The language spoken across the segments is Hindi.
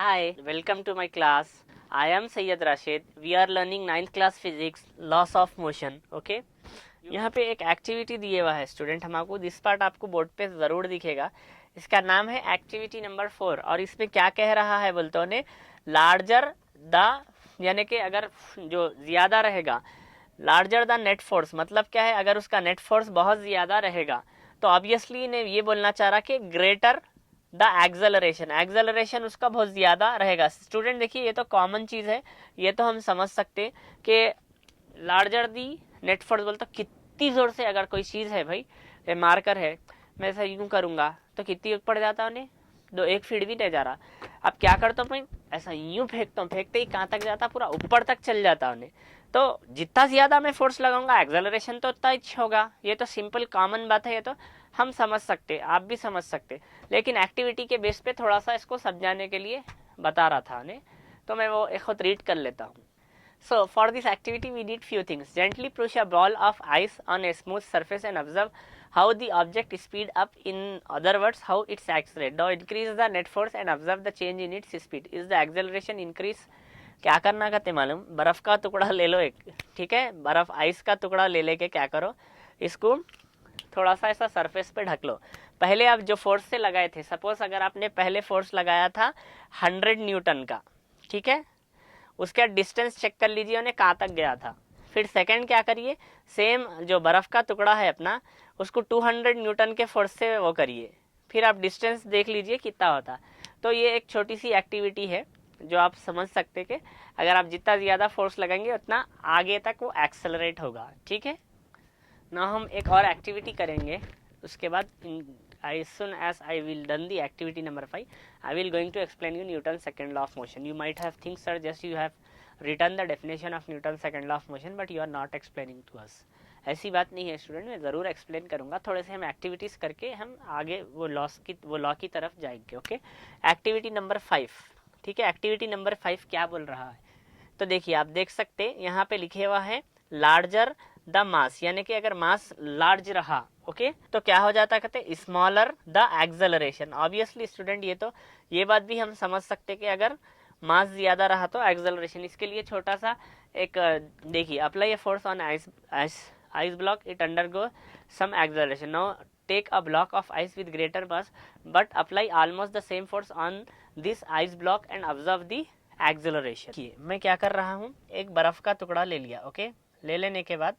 Hi, welcome to my class. I am Sayyid Rashid. We are learning 9th class physics, laws of motion. Okay? यहाँ पे एक एक्टिविटी दिए हुआ है स्टूडेंट हमको. दिस पार्ट आपको बोर्ड पे ज़रूर दिखेगा. इसका नाम है एक्टिविटी नंबर 4 और इसमें क्या कह रहा है बोलते हो ने लार्जर द यानी कि अगर जो ज़्यादा रहेगा लार्जर द नेट फोर्स मतलब क्या है, अगर उसका नेट फोर्स बहुत ज़्यादा रहेगा तो ऑब्वियसली ने ये बोलना चाह रहा कि ग्रेटर द एक्सेलरेशन उसका बहुत ज़्यादा रहेगा. स्टूडेंट देखिए ये तो कॉमन चीज़ है, ये तो हम समझ सकते कि लार्जर दी नेट फोर्स बोलते कितनी ज़ोर से अगर कोई चीज़ है भाई, ये मार्कर है, मैं ऐसा यूँ करूँगा तो कितनी पड़ जाता उन्हें 1 फीट भी नहीं जा रहा. अब क्या करता हूँ मैं, ऐसा यूँ फेंकता हूँ, फेंकते ही कहाँ तक जाता, पूरा ऊपर तक चल जाता उन्हें. तो जितना ज़्यादा मैं फोर्स लगाऊंगा एक्सेलरेशन तो उतना ही होगा. ये तो सिंपल कॉमन बात है, ये तो हम समझ सकते, आप भी समझ सकते. लेकिन एक्टिविटी के बेस पे थोड़ा सा इसको समझाने के लिए बता रहा था उन्हें, तो मैं वो एक खुद रीड कर लेता हूँ. So for this activity we need few things. Gently push a ball of ice on a smooth surface and observe how the object speed up. In other words, how it's accelerate. Now increase the net force and observe the change in its speed. Is the acceleration increase? क्या करना कहते मालूम, बर्फ़ का टुकड़ा ले लो एक, ठीक है, बर्फ़ आइस का टुकड़ा ले लेके क्या करो, इसको थोड़ा सा ऐसा सरफेस पे ढक लो. पहले आप जो फोर्स से लगाए थे, सपोज अगर आपने पहले फोर्स लगाया था 100 न्यूटन का, ठीक है, उसका डिस्टेंस चेक कर लीजिए उन्हें कहाँ तक गया था. फिर सेकंड क्या करिए, सेम जो बर्फ़ का टुकड़ा है अपना उसको 200 न्यूटन के फोर्स से वो करिए, फिर आप डिस्टेंस देख लीजिए कितना होता. तो ये एक छोटी सी एक्टिविटी है जो आप समझ सकते कि अगर आप जितना ज़्यादा फोर्स लगाएंगे उतना आगे तक वो एक्सेलरेट होगा. ठीक है ना, हम एक और एक्टिविटी करेंगे उसके बाद. As soon as I will done the activity number 5, I will going to explain you Newton's second law of motion. You might have think sir just you have written the definition of Newton's second law of motion but you are not explaining to us. ऐसी बात नहीं है स्टूडेंट, मैं ज़रूर एक्सप्लेन करूँगा. थोड़े से हम एक्टिविटीज़ करके हम आगे वो लॉ की तरफ जाएंगे. Okay, activity number 5. ठीक है, एक्टिविटी नंबर 5 क्या बोल रहा है तो देखिए आप देख सकते यहाँ पे लिखे हुआ है लार्जर द मास, यानी कि अगर मास लार्ज रहा, ओके, तो क्या हो जाता कहते smaller the acceleration. Obviously student ये तो ये बात भी हम समझ सकते कि अगर मास ज़्यादा रहा तो एक्सेलरेशन. इसके लिए छोटा सा एक देखिए, apply a force on ice block, it undergo some acceleration. Now take a block of ice with greater mass but apply almost the same force on this ice block and observe the acceleration. मैं क्या कर रहा हूँ, एक बर्फ़ का टुकड़ा ले लिया, ओके, ले लेने के बाद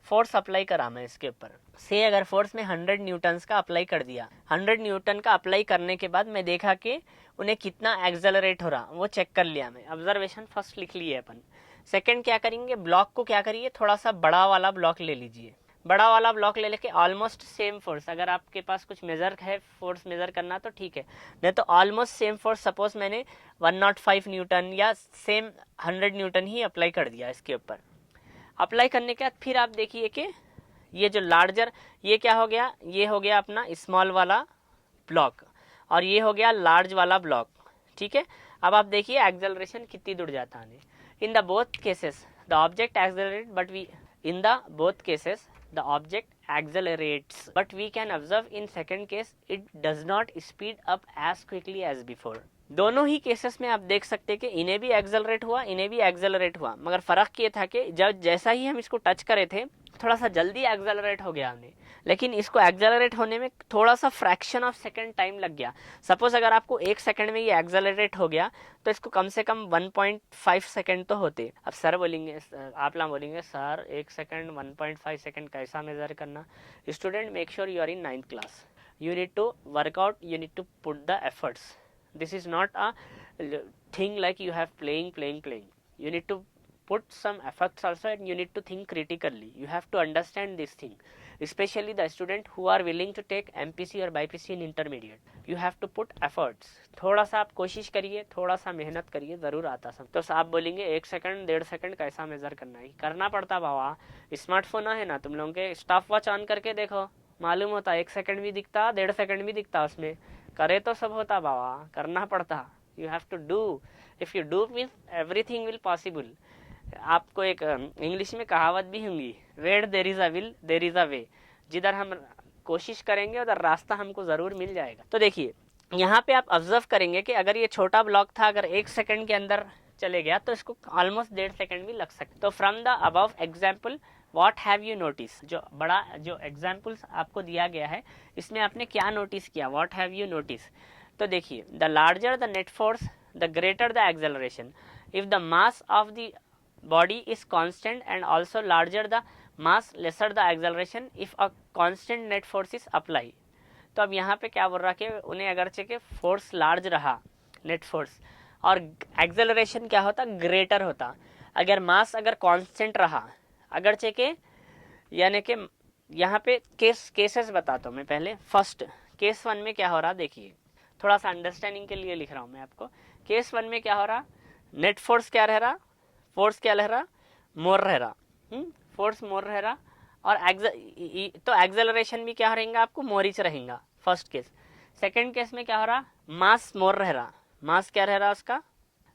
फोर्स अप्लाई करा मैं इसके ऊपर. से अगर फोर्स में 100 न्यूटन्स का अप्लाई कर दिया, 100 न्यूटन का अप्लाई करने के बाद मैं देखा कि उन्हें कितना एक्सेलरेट हो रहा, वो चेक कर लिया मैं. ऑब्जर्वेशन फर्स्ट लिख लिए अपन. सेकंड क्या करेंगे, ब्लॉक को क्या करिए, थोड़ा सा बड़ा वाला ब्लॉक ले लीजिए. बड़ा वाला ब्लॉक ले लेके ऑलमोस्ट सेम फोर्स, अगर आपके पास कुछ मेज़र है फोर्स मेज़र करना तो ठीक है, नहीं तो ऑलमोस्ट सेम फोर्स, सपोज मैंने 105 न्यूटन या सेम 100 न्यूटन ही अप्लाई कर दिया इसके ऊपर. अप्लाई करने के बाद फिर आप देखिए कि ये जो लार्जर, ये क्या हो गया, ये हो गया अपना स्मॉल वाला ब्लॉक और ये हो गया लार्ज वाला ब्लॉक. ठीक है, अब आप देखिए एक्सेलरेशन कितनी दूर जाता है. In the both cases the object accelerate but we in the both cases the object accelerates but we can observe in second case it does not speed up as quickly as before. दोनों ही केसेस में आप देख सकते कि इन्हें भी एक्सेलरेट हुआ, इन्हें भी एक्सेलरेट हुआ, मगर फ़र्क ये था कि जब जैसा ही हम इसको टच करे थे थोड़ा सा जल्दी एक्सेलरेट हो गया हमने, लेकिन इसको एक्सेलरेट होने में थोड़ा सा फ्रैक्शन ऑफ सेकंड टाइम लग गया. सपोज अगर आपको 1 सेकंड में ये एक्सेलरेट हो गया तो इसको कम से कम 1.5 सेकंड तो होते. अब सर बोलेंगे, आप लोग बोलेंगे सर 1 सेकंड 1.5 सेकंड कैसा मेज़र करना. Student make sure you are in 9th class, you need to work out, you need to put the efforts. This is not a thing like you have playing. You need to put some efforts also and you need to think critically. You have to understand this thing, especially the student who are willing to take MPC or BPC in intermediate. You have to put efforts. थोड़ा सा आप कोशिश करिए, थोड़ा सा मेहनत करिए, ज़रूर आता सब. तो आप बोलेंगे 1 सेकंड 1.5 सेकंड कैसा मेज़र करना है, करना पड़ता बाबा. स्मार्टफोन है ना, तुम लोगों के स्टॉप वॉच ऑन करके देखो, मालूम होता 1 सेकंड भी दिखता, 1.5 सेकंड भी दिखता, उसमें करे तो सब होता बाबा, करना पड़ता. You have to do. If you do means everything will possible. आपको एक इंग्लिश में कहावत भी होंगी, where there is a will there is a way. जिधर हम कोशिश करेंगे उधर रास्ता हमको ज़रूर मिल जाएगा. तो देखिए यहाँ पे आप ऑब्जर्व करेंगे कि अगर ये छोटा ब्लॉक था, अगर 1 सेकंड के अंदर चले गया तो इसको ऑलमोस्ट 1.5 सेकंड भी लग सकता है। तो from the above example what have you notice, जो बड़ा जो एग्जाम्पल्स आपको दिया गया है इसमें आपने क्या नोटिस किया, व्हाट हैव यू नोटिस। तो देखिए, the larger the net force the greater the acceleration, if the mass of the body is constant and also larger the mass lesser the acceleration if a constant net force is apply. तो अब यहाँ पे क्या बोल रहा कि उन्हें अगरचे के फोर्स लार्ज रहा, नेट फोर्स, और एक्सेलरेशन क्या होता, ग्रेटर होता, अगर मास अगर कांस्टेंट रहा, अगरचे के, यानी कि यहाँ पे केसेस बताता हूँ मैं पहले। फर्स्ट केस 1 में क्या हो रहा, देखिए थोड़ा सा अंडरस्टैंडिंग के लिए लिख रहा हूँ मैं आपको। केस 1 में क्या हो रहा, नेट फोर्स क्या रह रहा, फोर्स क्या रह रहा, मोर रह रहा, फोर्स मोर रह रहा, और तो एक्सेलरेशन भी क्या रहेगा आपको, मोरिच रहेगा, फर्स्ट केस। सेकंड केस में क्या हो रहा, मास मोर रह रहा, मास क्या रह रहा उसका,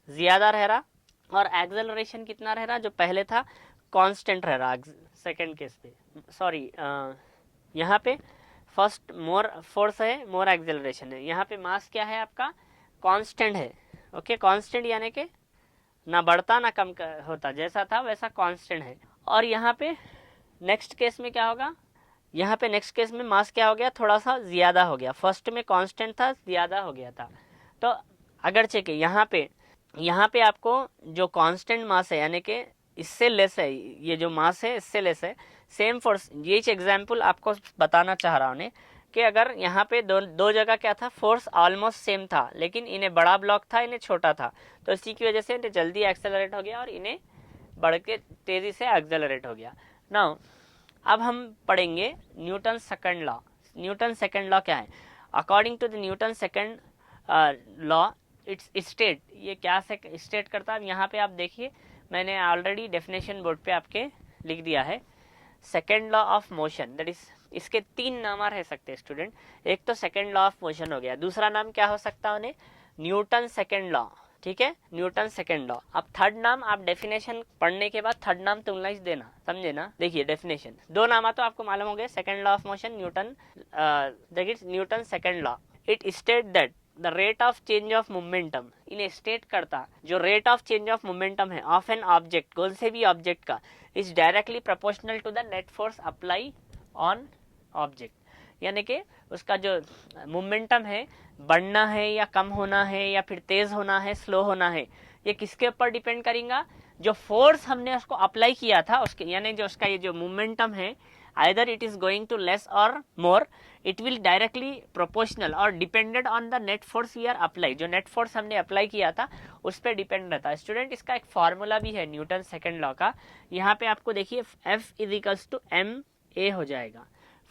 ज्यादा रह रहा, और एक्सेलरेशन कितना रह रहा, जो पहले था कांस्टेंट रह रहा सेकंड केस पे, सॉरी यहाँ पे फर्स्ट मोर फोर्स है, मोर एक्सेलरेशन है, यहाँ पे मास क्या है आपका, कांस्टेंट है। ओके, कांस्टेंट यानी कि ना बढ़ता ना कम होता, जैसा था वैसा कांस्टेंट है। और यहाँ पे नेक्स्ट केस में क्या होगा, यहाँ पे नेक्स्ट केस में मास क्या हो गया, थोड़ा सा ज्यादा हो गया, फर्स्ट में कांस्टेंट था, ज्यादा हो गया था। तो अगर चेक यहाँ पे आपको जो कांस्टेंट मास है, यानी कि इससे लेस है, ये जो मास है इससे लेस है, सेम फोर्स, ये एग्जाम्पल आपको बताना चाह रहा हूँ कि अगर यहाँ पे दो जगह क्या था, फोर्स ऑलमोस्ट सेम था, लेकिन इन्हें बड़ा ब्लॉक था, इन्हें छोटा था, तो इसी की वजह से इन्हें जल्दी एक्सेलरेट हो गया और इन्हें बढ़ के तेजी से एक्सेलरेट हो गया। नाउ अब हम पढ़ेंगे Newton second law. Newton second law क्या है, according to the Newton second law it's state, ये क्या स्टेट करता है, यहाँ पे आप देखिए मैंने ऑलरेडी डेफिनेशन बोर्ड पे आपके लिख दिया है। Second law of motion, that is, इसके 3 नाम रह सकते हैं स्टूडेंट। एक तो सेकेंड लॉ ऑफ मोशन हो गया, दूसरा नाम क्या हो सकता है उन्हें, न्यूटन सेकेंड लॉ, ठीक है, न्यूटन सेकेंड लॉ। अब थर्ड नाम आप डेफिनेशन पढ़ने के बाद थर्ड नाम तुलना देना, समझे ना। देखिए डेफिनेशन, 2 नाम तो आपको मालूम हो गए, second law of motion, Newton, देखिए Newton second law, it state that the rate of change of momentum, इन्हें स्टेट करता जो rate of change of momentum है ऑफ एन ऑब्जेक्ट, कौन से भी ऑब्जेक्ट का, is directly proportional to the net force apply on object, यानी कि उसका जो मोमेंटम है बढ़ना है या कम होना है या फिर तेज होना है, स्लो होना है, ये किसके ऊपर डिपेंड करेगा, जो फोर्स हमने उसको अप्लाई किया था उसके, यानी जो उसका ये जो मोमेंटम है, either it is going to less or more, it will directly proportional और dependent on the net force we are apply, जो net force हमने अप्लाई किया था उस पर डिपेंड रहता है। स्टूडेंट इसका एक फार्मूला भी है न्यूटन सेकेंड लॉ का, यहाँ पे आपको देखिए F is equals to m a हो जाएगा,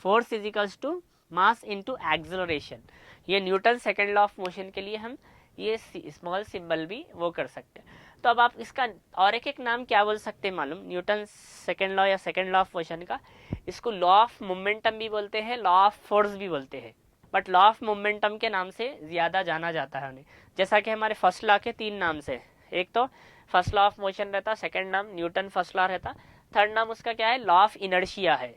force is equals to mass into acceleration. ये Newton second law of motion के लिए हम ये स्मॉल सिंबल भी वो कर सकते हैं। तो अब आप इसका और एक नाम क्या बोल सकते हैं मालूम, न्यूटन सेकेंड लॉ या सेकेंड लॉ ऑफ मोशन का, इसको लॉ ऑफ मोमेंटम भी बोलते हैं, लॉ ऑफ फोर्स भी बोलते हैं, बट लॉ ऑफ मोमेंटम के नाम से ज़्यादा जाना जाता है उन्हें। जैसा कि हमारे फर्स्ट लॉ के 3 नाम से, एक तो फर्स्ट लॉ ऑफ मोशन रहता, सेकेंड नाम न्यूटन फर्स्ट लॉ रहता, थर्ड नाम उसका क्या है, लॉ ऑफ इनर्शिया है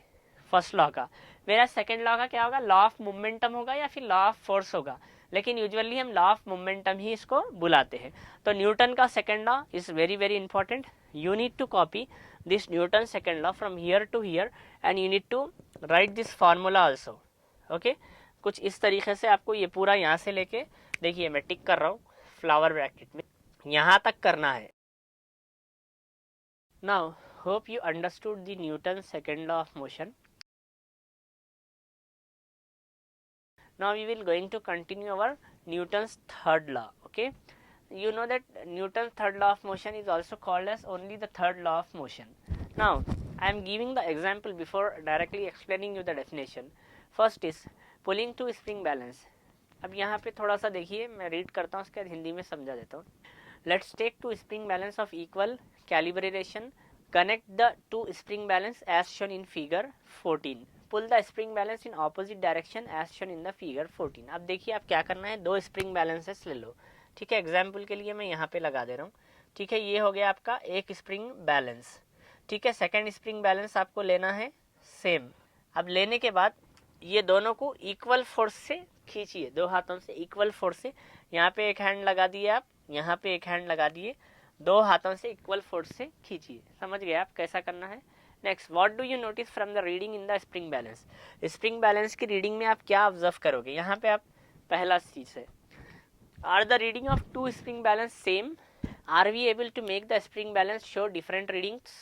फर्स्ट लॉ का, मेरा सेकेंड लॉ का क्या होगा, लॉ ऑफ मोमेंटम होगा या फिर लॉ ऑफ फोर्स होगा, लेकिन यूजुअली हम लॉ ऑफ मोमेंटम ही इसको बुलाते हैं। तो न्यूटन का second law is very very important, you need to copy this Newton second law from here to here and you need to write this formula also, okay? कुछ इस तरीके से आपको ये पूरा यहाँ से लेके, देखिए मैं टिक कर रहा हूँ फ्लावर ब्रैकेट में, यहाँ तक करना है। Now hope you understood the Newton second law of motion. Now we will going to continue our Newton's third law, okay? You know that Newton's third law of motion is also called as only the third law of motion. Now I am giving the example before directly explaining you the definition. First is pulling to spring balance. अब यहाँ पे थोड़ा सा देखिए मैं रीड करता हूँ, उसके बाद हिंदी में समझा देता हूँ। Let's take two spring balance of equal calibration. Connect the two spring balance as shown in figure 14. Pull the spring balance in opposite direction as shown in the figure 14. अब देखिए आप क्या करना है, 2 स्प्रिंग बैलेंसेस ले लो, ठीक है, एग्जाम्पल के लिए मैं यहाँ पे लगा दे रहा हूँ, ठीक है, ये हो गया आपका एक स्प्रिंग बैलेंस, ठीक है, सेकंड स्प्रिंग बैलेंस आपको लेना है सेम। अब लेने के बाद ये दोनों को इक्वल फोर्स से खींचिए, दो हाथों से इक्वल फोर्स से। यहाँ पे एक हैंड लगा दिए आप, यहाँ पे एक हैंड लगा दिए, दो हाथों से इक्वल फोर्स से खींचिए। समझ गए आप कैसा करना है। Next, what do you notice from the reading in the spring balance. Spring balance की रीडिंग में आप क्या ऑब्जर्व करोगे। यहाँ पे आप पहला चीज है, are the reading of two spring balance same, are we able to make the spring balance show different readings.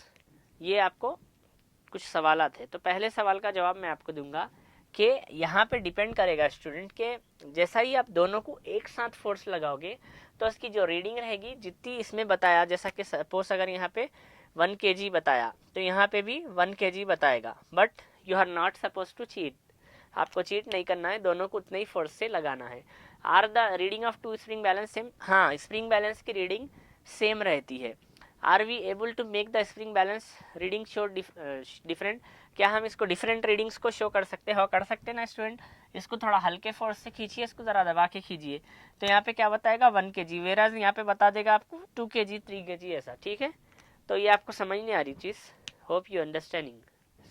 ये आपको कुछ सवालात है। तो पहले सवाल का जवाब मैं आपको दूंगा कि यहाँ पे डिपेंड करेगा स्टूडेंट के, जैसा ही आप दोनों को एक साथ फोर्स लगाओगे तो इसकी जो रीडिंग रहेगी जितनी इसमें बताया, जैसा कि सपोज अगर यहाँ पे 1 kg बताया तो यहाँ पे भी 1 kg बताएगा, but you are not suppose to cheat. आपको चीट नहीं करना है, दोनों को उतने ही फोर्स से लगाना है। Are the reading of two spring balance same, हाँ स्प्रिंग बैलेंस की रीडिंग सेम रहती है। Are we able to make the spring balance reading show different, क्या हम इसको डिफरेंट रीडिंग्स को शो कर सकते हैं। कर सकते हैं ना स्टूडेंट। इसको थोड़ा हल्के फोर्स से खींचिए, इसको ज़रा दबा के खींचिए, तो यहाँ पे क्या बताएगा 1 kg, वेराज यहाँ पे बता देगा आपको 2 kg 3 kg ऐसा। ठीक है, तो ये आपको समझ नहीं आ रही चीज़, होप यू अंडरस्टैंडिंग।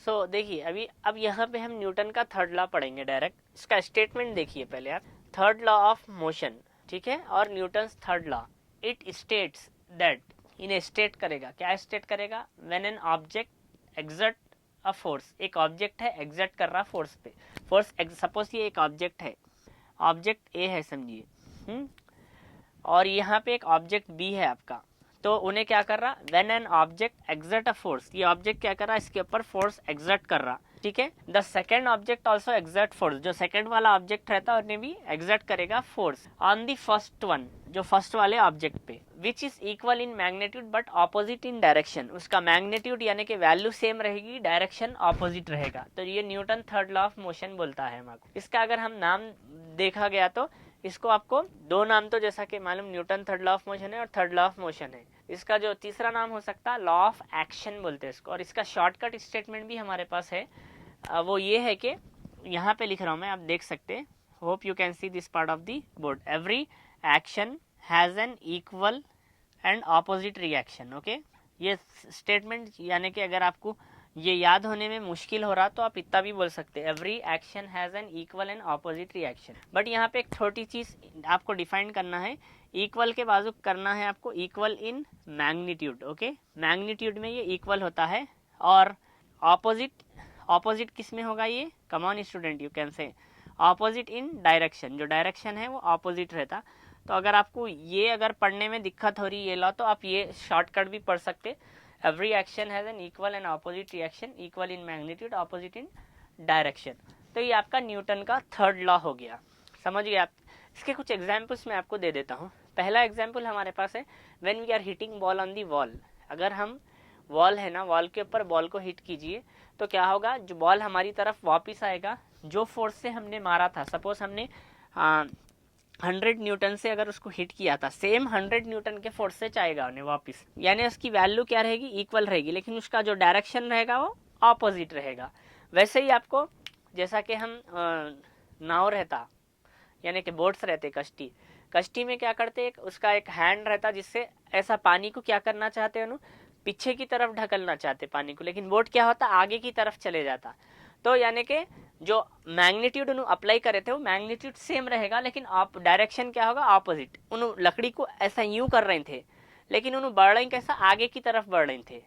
सो देखिए अभी अब यहाँ पे हम न्यूटन का थर्ड लॉ पढ़ेंगे डायरेक्ट। इसका स्टेटमेंट देखिए पहले आप, थर्ड लॉ ऑफ मोशन, ठीक है, और Newton third law, it states that, इन्हें स्टेट करेगा, क्या स्टेट करेगा, when an object exert a force, एक ऑब्जेक्ट है एक्सर्ट कर रहा फोर्स पे, फोर्स सपोज ये एक ऑब्जेक्ट है, ऑब्जेक्ट ए है समझिए, और यहाँ पे एक ऑब्जेक्ट बी है आपका, तो उन्हें क्या कर रहा, when an object exert a force, ये ऑब्जेक्ट क्या कर रहा, इसके ऊपर फोर्स एक्सर्ट कर रहा, ठीक है। The second object also exert force, जो सेकेंड वाला ऑब्जेक्ट रहता है उन्हें भी एक्सर्ट करेगा force on the first one, जो फर्स्ट वाले ऑब्जेक्ट पे, which is equal in magnitude but opposite in direction, उसका मैग्नीट्यूड यानी कि वैल्यू सेम रहेगी, डायरेक्शन ऑपोजिट रहेगा। तो ये Newton third law of motion बोलता है हमको। इसका अगर हम नाम देखा गया तो इसको आपको दो नाम तो जैसा कि मालूम, Newton third law of motion है और थर्ड लॉ ऑफ मोशन है। इसका जो तीसरा नाम हो सकता है लॉ ऑफ एक्शन बोलते हैं इसको, और इसका शॉर्टकट स्टेटमेंट भी हमारे पास है, वो ये है कि यहाँ पे लिख रहा हूँ मैं, आप देख सकते हैं, hope you can see this part of the board, every action has an equal and opposite reaction. Okay, ये स्टेटमेंट यानी कि अगर आपको ये याद होने में मुश्किल हो रहा तो आप इतना भी बोल सकते हैं, every action has an equal and opposite reaction. But यहाँ पे एक छोटी चीज़ आपको डिफाइन करना है, इक्वल के बाजू करना है आपको equal in magnitude. Okay, magnitude में ये इक्वल होता है, और ऑपोजिट, ऑपोजिट किस में होगा ये, come on student you can say, opposite in direction, जो डायरेक्शन है वो ऑपोजिट रहता। तो अगर आपको ये अगर पढ़ने में दिक्कत हो रही है ये लॉ, तो आप ये शॉर्टकट भी पढ़ सकते, every action has an equal and opposite reaction, equal in magnitude, opposite in direction. तो ये आपका न्यूटन का थर्ड लॉ हो गया, समझ गए आप। इसके कुछ एग्जाम्पल्स मैं आपको दे देता हूँ। पहला एग्जाम्पल हमारे पास है, when we are hitting ball on the wall, अगर हम वॉल है ना, वॉल के ऊपर बॉल को हिट कीजिए तो क्या होगा, जो बॉल हमारी तरफ वापस आएगा, जो फोर्स से हमने मारा था, सपोज हमने 100 न्यूटन से अगर उसको हिट किया था, सेम 100 न्यूटन के फोर्स से जाएगा उन्हें वापस, यानी उसकी वैल्यू क्या रहेगी, इक्वल रहेगी, लेकिन उसका जो डायरेक्शन रहेगा वो ऑपोजिट रहेगा। वैसे ही आपको, जैसा कि हम नाव रहता यानी कि बोट्स रहते, कश्ती, कश्ती में क्या करते, उसका एक हैंड रहता जिससे ऐसा पानी को क्या करना चाहते हैं, पीछे की तरफ ढकलना चाहते पानी को, लेकिन बोट क्या होता आगे की तरफ चले जाता। तो यानी कि जो मैग्नीट्यूड उन्होंने अप्लाई करे थे वो मैग्नीट्यूड सेम रहेगा, लेकिन आप डायरेक्शन क्या होगा, ऑपोजिट। उन्होंने लकड़ी को ऐसा यूं कर रहे थे, लेकिन उन्होंने बढ़ रहे कैसा, आगे की तरफ बढ़ रहे थे,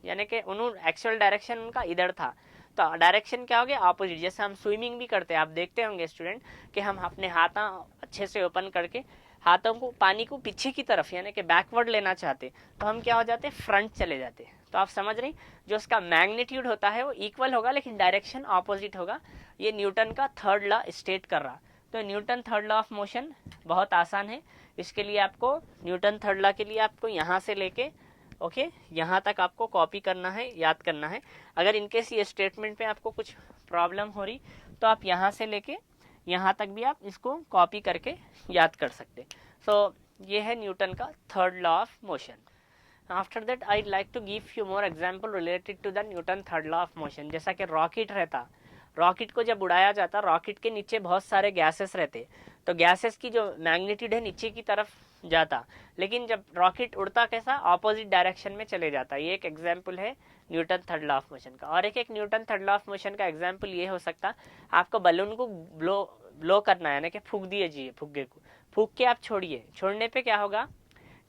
यानी कि उन्होंने एक्चुअल डायरेक्शन उनका इधर था, तो डायरेक्शन क्या हो गया, ऑपोजिट। जैसे हम स्विमिंग भी करते हैं, आप देखते होंगे स्टूडेंट कि हम अपने हाथ अच्छे से ओपन करके हाथों को पानी को पीछे की तरफ यानी कि बैकवर्ड लेना चाहते, तो हम क्या हो जाते, फ्रंट चले जाते। तो आप समझ रहे, जो उसका मैग्नीट्यूड होता है वो इक्वल होगा लेकिन डायरेक्शन ऑपोजिट होगा। ये न्यूटन का थर्ड लॉ स्टेट कर रहा। तो Newton third law of motion बहुत आसान है, इसके लिए आपको न्यूटन थर्ड लॉ के लिए आपको यहाँ से लेके ओके यहाँ तक आपको कॉपी करना है, याद करना है। अगर इनकेस ये स्टेटमेंट पे आपको कुछ प्रॉब्लम हो रही तो आप यहाँ से लेके यहाँ तक भी आप इसको कॉपी करके याद कर सकते। सो ये है न्यूटन का third law of motion. After that I like to give you more example related to the Newton third law of motion. जैसा कि रॉकेट रहता, रॉकेट को जब उड़ाया जाता, रॉकेट के नीचे बहुत सारे गैसेस रहते, तो गैसेस की जो मैग्नीट्यूड है नीचे की तरफ जाता, लेकिन जब रॉकेट उड़ता कैसा, ऑपोजिट डायरेक्शन में चले जाता। ये एक एग्जाम्पल है Newton third law of motion का। और एक Newton third law of motion का एग्जाम्पल ये हो सकता, आपको बलून को ब्लो करना है ना, कि फूंक दीजिए फुग्गे को, फूंक के आप छोड़िए, छोड़ने पे क्या होगा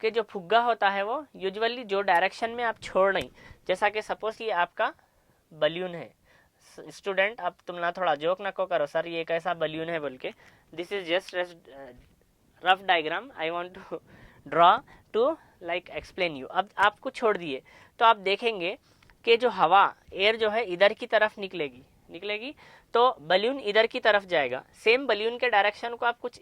कि जो फुग्गा होता है वो यूजुअली जो डायरेक्शन में आप छोड़ नहीं, जैसा कि सपोज ये आपका बलून है स्टूडेंट, अब तुम ना थोड़ा जोक ना को करो सर ये कैसा बलून है बोल के, this is just rough diagram I want to draw to like explain you. अब आपको छोड़ दिए तो आप देखेंगे कि जो हवा एयर जो है इधर की तरफ निकलेगी तो बलून इधर की तरफ जाएगा। सेम बलून के डायरेक्शन को आप कुछ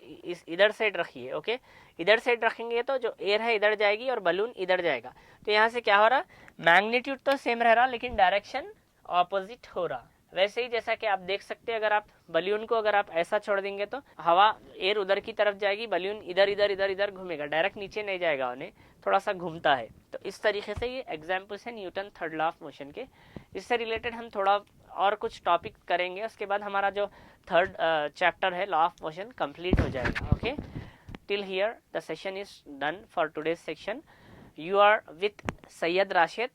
इधर साइड रखिए, ओके, इधर साइड रखेंगे तो जो एयर है इधर जाएगी और बलून इधर जाएगा। तो यहाँ से क्या हो रहा, मैग्नीट्यूड तो सेम रह रहा लेकिन डायरेक्शन ऑपोजिट हो रहा। वैसे ही जैसा कि आप देख सकते हैं, अगर आप बलून को अगर आप ऐसा छोड़ देंगे तो हवा एयर उधर की तरफ जाएगी, बलून इधर इधर इधर इधर घूमेगा, डायरेक्ट नीचे नहीं जाएगा, उन्हें थोड़ा सा घूमता है। तो इस तरीके से ये एग्जाम्पल्स है Newton third law of motion के। इससे रिलेटेड हम थोड़ा और कुछ टॉपिक करेंगे, उसके बाद हमारा जो थर्ड चैप्टर है लॉ ऑफ मोशन कंप्लीट हो जाएगा। Okay, till here the session is done for today's section. You are with Syed Rashid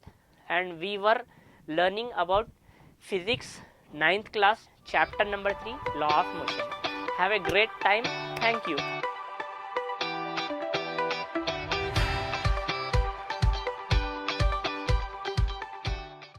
and we were learning about physics 9th class chapter number 3 law of motion. Have a great time. Thank you.